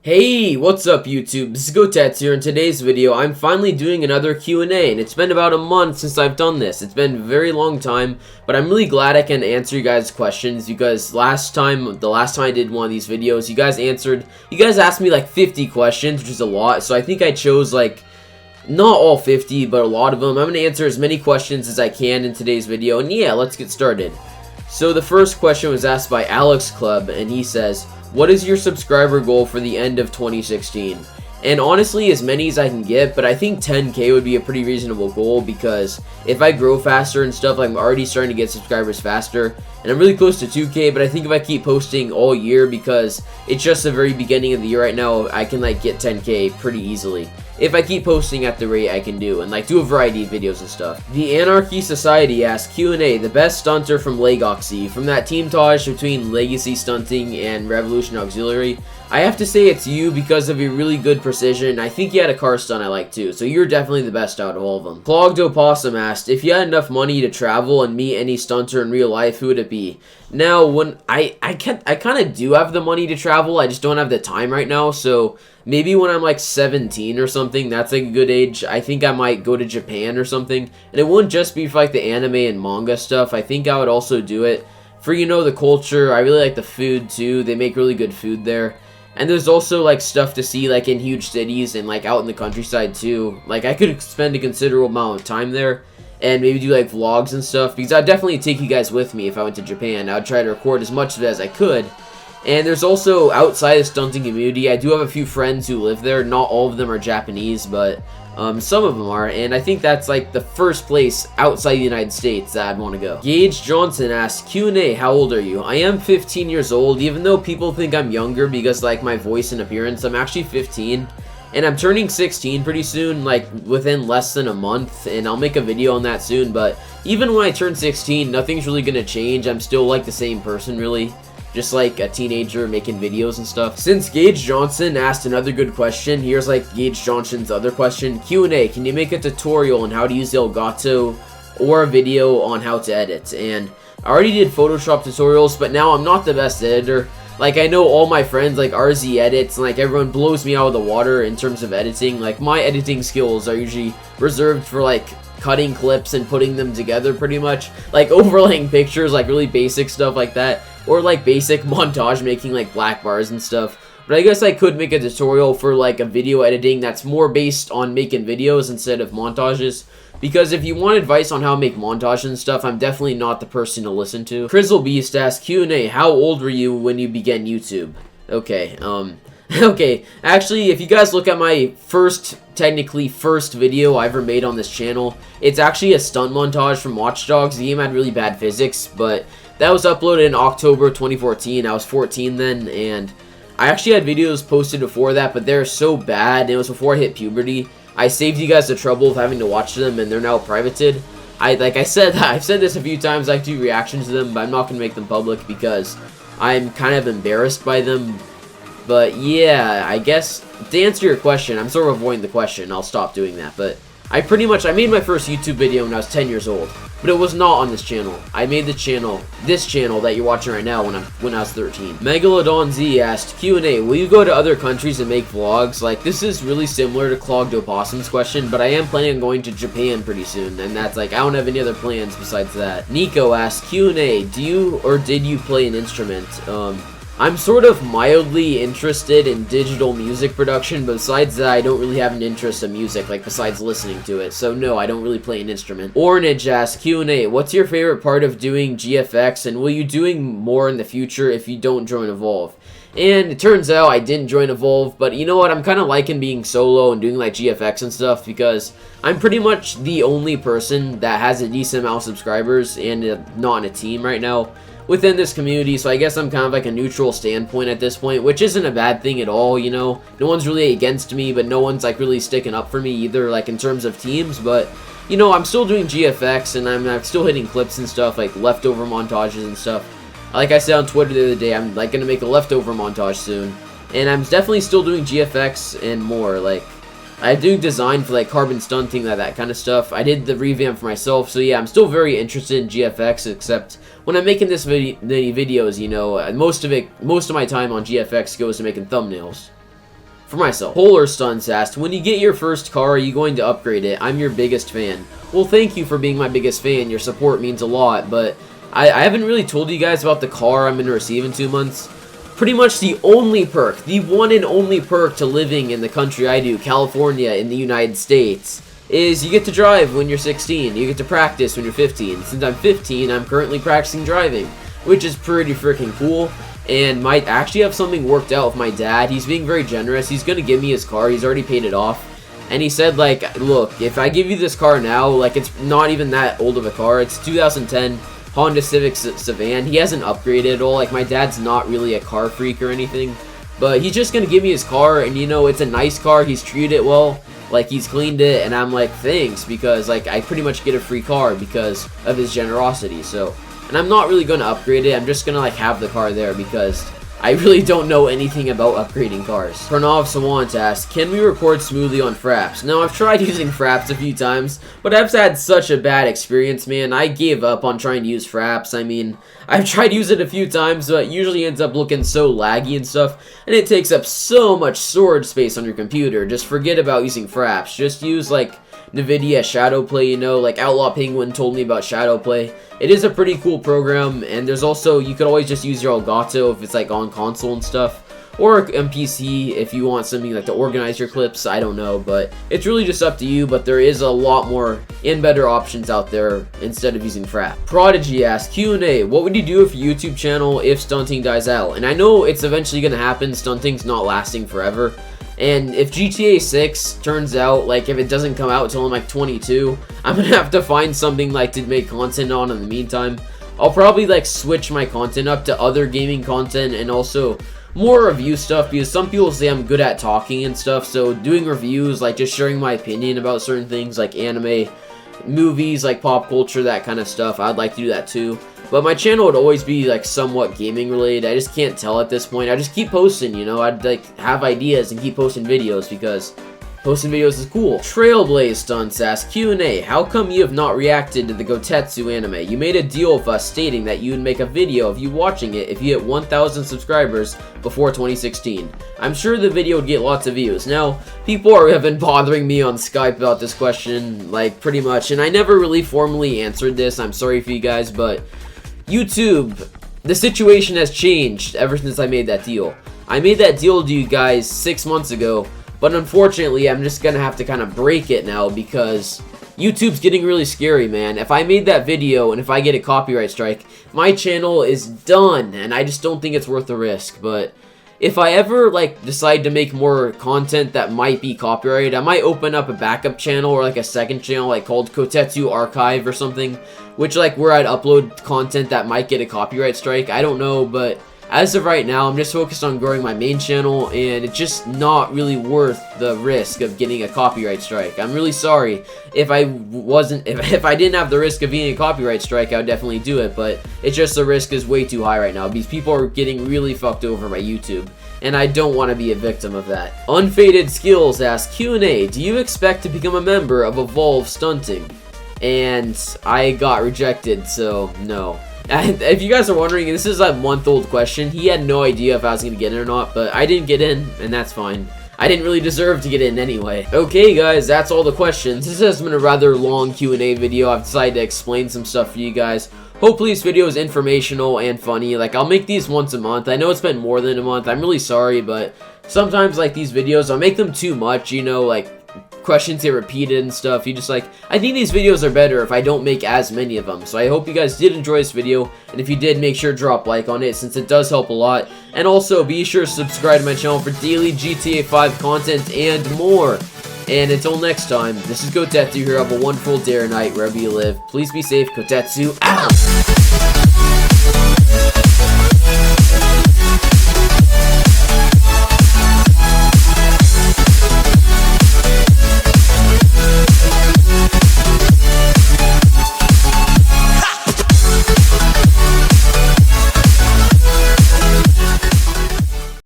Hey, what's up YouTube? This is Kotetsu here. In today's video, I'm finally doing another Q&A, and it's been about a month since I've done this. It's been a very long time, but I'm really glad I can answer you guys' questions because the last time I did one of these videos, you guys asked me like 50 questions, which is a lot, so I think I chose like, not all 50, but a lot of them. I'm going to answer as many questions as I can in today's video, and yeah, let's get started. So the first question was asked by Alex Club, and he says, what is your subscriber goal for the end of 2016? And honestly, as many as I can get, but I think 10k would be a pretty reasonable goal because if I grow faster and stuff, I'm already starting to get subscribers faster. And I'm really close to 2k, but I think if I keep posting all year, because it's just the very beginning of the year right now, I can like get 10k pretty easily. If I keep posting at the rate I can do, and like do a variety of videos and stuff. The Anarchy Society asks, Q&A, the best stunter from Legoxy, from that teamtage between Legacy Stunting and Revolution Auxiliary. I have to say it's you because of your really good precision. I think you had a car stunt I like too, so you're definitely the best out of all of them. Clogged Opossum asked, if you had enough money to travel and meet any stunter in real life, who would it be? Now, when I kind of do have the money to travel, I just don't have the time right now, so maybe when I'm like 17 or something, that's like a good age. I think I might go to Japan or something, and it wouldn't just be for like the anime and manga stuff. I think I would also do it for, you know, the culture. I really like the food too. They make really good food there. And there's also like stuff to see like in huge cities and like out in the countryside too. Like I could spend a considerable amount of time there and maybe do like vlogs and stuff, because I'd definitely take you guys with me if I went to Japan. I would try to record as much of it as I could. And there's also, outside the stunting community, I do have a few friends who live there. Not all of them are Japanese, but some of them are, and I think that's like the first place outside the United States that I'd want to go. Gage Johnson asks, Q&A, how old are you? I am 15 years old, even though people think I'm younger because like my voice and appearance. I'm actually 15, and I'm turning 16 pretty soon, like within less than a month, and I'll make a video on that soon. But even when I turn 16, nothing's really gonna change. I'm still like the same person, really. Just like a teenager making videos and stuff. Since Gage Johnson asked another good question, here's like Gage Johnson's other question. Q&A, can you make a tutorial on how to use Elgato or a video on how to edit? And I already did Photoshop tutorials, but now I'm not the best editor. Like, I know all my friends like RZ edits, and like everyone blows me out of the water in terms of editing. Like, my editing skills are usually reserved for like cutting clips and putting them together pretty much. Like overlaying pictures, like really basic stuff like that. Or like basic montage making like black bars and stuff. But I guess I could make a tutorial for like a video editing that's more based on making videos instead of montages. Because if you want advice on how to make montages and stuff, I'm definitely not the person to listen to. Crizzle Beast asks, Q&A, how old were you when you began YouTube? Okay, okay, actually, if you guys look at my technically first video I ever made on this channel, it's actually a stunt montage from Watch Dogs. The game had really bad physics, but that was uploaded in October 2014. I was 14 then, and I actually had videos posted before that, but they're so bad, and it was before I hit puberty. I saved you guys the trouble of having to watch them, and they're now privated. I've said this a few times, I do reactions to them, but I'm not going to make them public because I'm kind of embarrassed by them. But yeah, I guess, to answer your question, I'm sort of avoiding the question, I'll stop doing that, but I made my first YouTube video when I was 10 years old, but it was not on this channel. I made this channel that you're watching right now when I was 13. Megalodon Z asked, Q&A, will you go to other countries and make vlogs? Like, this is really similar to Clogged Opossum's question, but I am planning on going to Japan pretty soon, and that's like, I don't have any other plans besides that. Nico asked, Q&A, do you or did you play an instrument? I'm sort of mildly interested in digital music production, but besides that, I don't really have an interest in music, like besides listening to it. So no, I don't really play an instrument. Ornage asks, Q&A, what's your favorite part of doing GFX, and will you doing more in the future if you don't join Evolve? And it turns out I didn't join Evolve, but you know what, I'm kind of liking being solo and doing like GFX and stuff, because I'm pretty much the only person that has a decent amount of subscribers and not in a team right now within this community, so I guess I'm kind of like a neutral standpoint at this point, which isn't a bad thing at all, you know. No one's really against me, but no one's like really sticking up for me either, like in terms of teams. But you know, I'm still doing GFX, and I'm still hitting clips and stuff, like leftover montages and stuff. Like I said on Twitter the other day, I'm like gonna make a leftover montage soon, and I'm definitely still doing GFX and more. Like, I do design for like carbon stunting, that kind of stuff. I did the revamp for myself, so yeah, I'm still very interested in GFX, except when I'm making this videos, you know, most of my time on GFX goes to making thumbnails. for myself. Polar Stunts asked, when you get your first car, are you going to upgrade it? I'm your biggest fan. Well, thank you for being my biggest fan. Your support means a lot, but I haven't really told you guys about the car I'm going to receive in 2 months. Pretty much the only perk, the one and only perk to living in the country I do, California in the United States, is you get to drive when you're 16. You get to practice when you're 15. Since I'm 15, I'm currently practicing driving, which is pretty freaking cool. And might actually have something worked out with my dad. He's being very generous. He's gonna give me his car. He's already paid it off. And he said, like, look, if I give you this car now, like, it's not even that old of a car. It's 2010 Honda Civic Sedan. He hasn't upgraded at all. Like, my dad's not really a car freak or anything. But he's just gonna give me his car, and you know, it's a nice car. He's treated it well. Like, he's cleaned it, and I'm like, thanks, because, like, I pretty much get a free car because of his generosity, so. And I'm not really going to upgrade it. I'm just going to, like, have the car there because I really don't know anything about upgrading cars. Pranav Sawant asked, can we record smoothly on Fraps? Now, I've tried using Fraps a few times, but I've had such a bad experience, man. I gave up on trying to use Fraps. I mean, I've tried to use it a few times, but it usually ends up looking so laggy and stuff, and it takes up so much storage space on your computer. Just forget about using Fraps. Just use, like, NVIDIA Shadowplay, you know, like Outlaw Penguin told me about Shadowplay. It is a pretty cool program, and there's also, you could always just use your Elgato if it's like on console and stuff, or on PC if you want something like to organize your clips. I don't know, but it's really just up to you. But there is a lot more and better options out there instead of using Frap. Prodigy asked, Q&A, what would you do for your YouTube channel if stunting dies out? And I know it's eventually gonna happen. Stunting's not lasting forever. And if GTA 6 turns out, like, if it doesn't come out until I'm like 22, I'm gonna have to find something like to make content on in the meantime. I'll probably like switch my content up to other gaming content and also more review stuff, because some people say I'm good at talking and stuff, so doing reviews, like just sharing my opinion about certain things like anime, movies, like pop culture, that kind of stuff, I'd like to do that too. But my channel would always be like somewhat gaming related. I just can't tell at this point. I just keep posting, you know. I'd like have ideas and keep posting videos because posting videos is cool. Trailblaze Stunts asks, Q&A, how come you have not reacted to the Kotetsu anime? You made a deal with us stating that you would make a video of you watching it if you hit 1,000 subscribers before 2016. I'm sure the video would get lots of views. Now, people have been bothering me on Skype about this question, like, pretty much, and I never really formally answered this. I'm sorry for you guys, but YouTube, the situation has changed ever since I made that deal. I made that deal to you guys 6 months ago, but unfortunately, I'm just gonna have to kind of break it now because YouTube's getting really scary, man. If I made that video and if I get a copyright strike, my channel is done, and I just don't think it's worth the risk. But if I ever, like, decide to make more content that might be copyrighted, I might open up a backup channel or, like, a second channel, like, called Kotetsu Archive or something, which, like, where I'd upload content that might get a copyright strike. I don't know, but as of right now, I'm just focused on growing my main channel, and it's just not really worth the risk of getting a copyright strike. I'm really sorry. If I didn't have the risk of getting a copyright strike, I would definitely do it, but it's just the risk is way too high right now because people are getting really fucked over by YouTube, and I don't want to be a victim of that. Unfaded Skills asks, Q&A, do you expect to become a member of Evolve Stunting? And I got rejected, so no. And if you guys are wondering, this is a month-old question. He had no idea if I was going to get in or not, but I didn't get in, and that's fine. I didn't really deserve to get in anyway. Okay, guys, that's all the questions. This has been a rather long Q&A video. I've decided to explain some stuff for you guys. Hopefully this video is informational and funny. Like, I'll make these once a month. I know it's been more than a month. I'm really sorry, but sometimes, like, these videos, I'll make them too much, you know, like, questions get repeated and stuff. You just like, I think these videos are better if I don't make as many of them. So I hope you guys did enjoy this video, and if you did, make sure to drop a like on it since it does help a lot. And also be sure to subscribe to my channel for daily GTA 5 content and more. And until next time, this is Kotetsu here. Have a wonderful day or night wherever you live. Please be safe. Kotetsu out!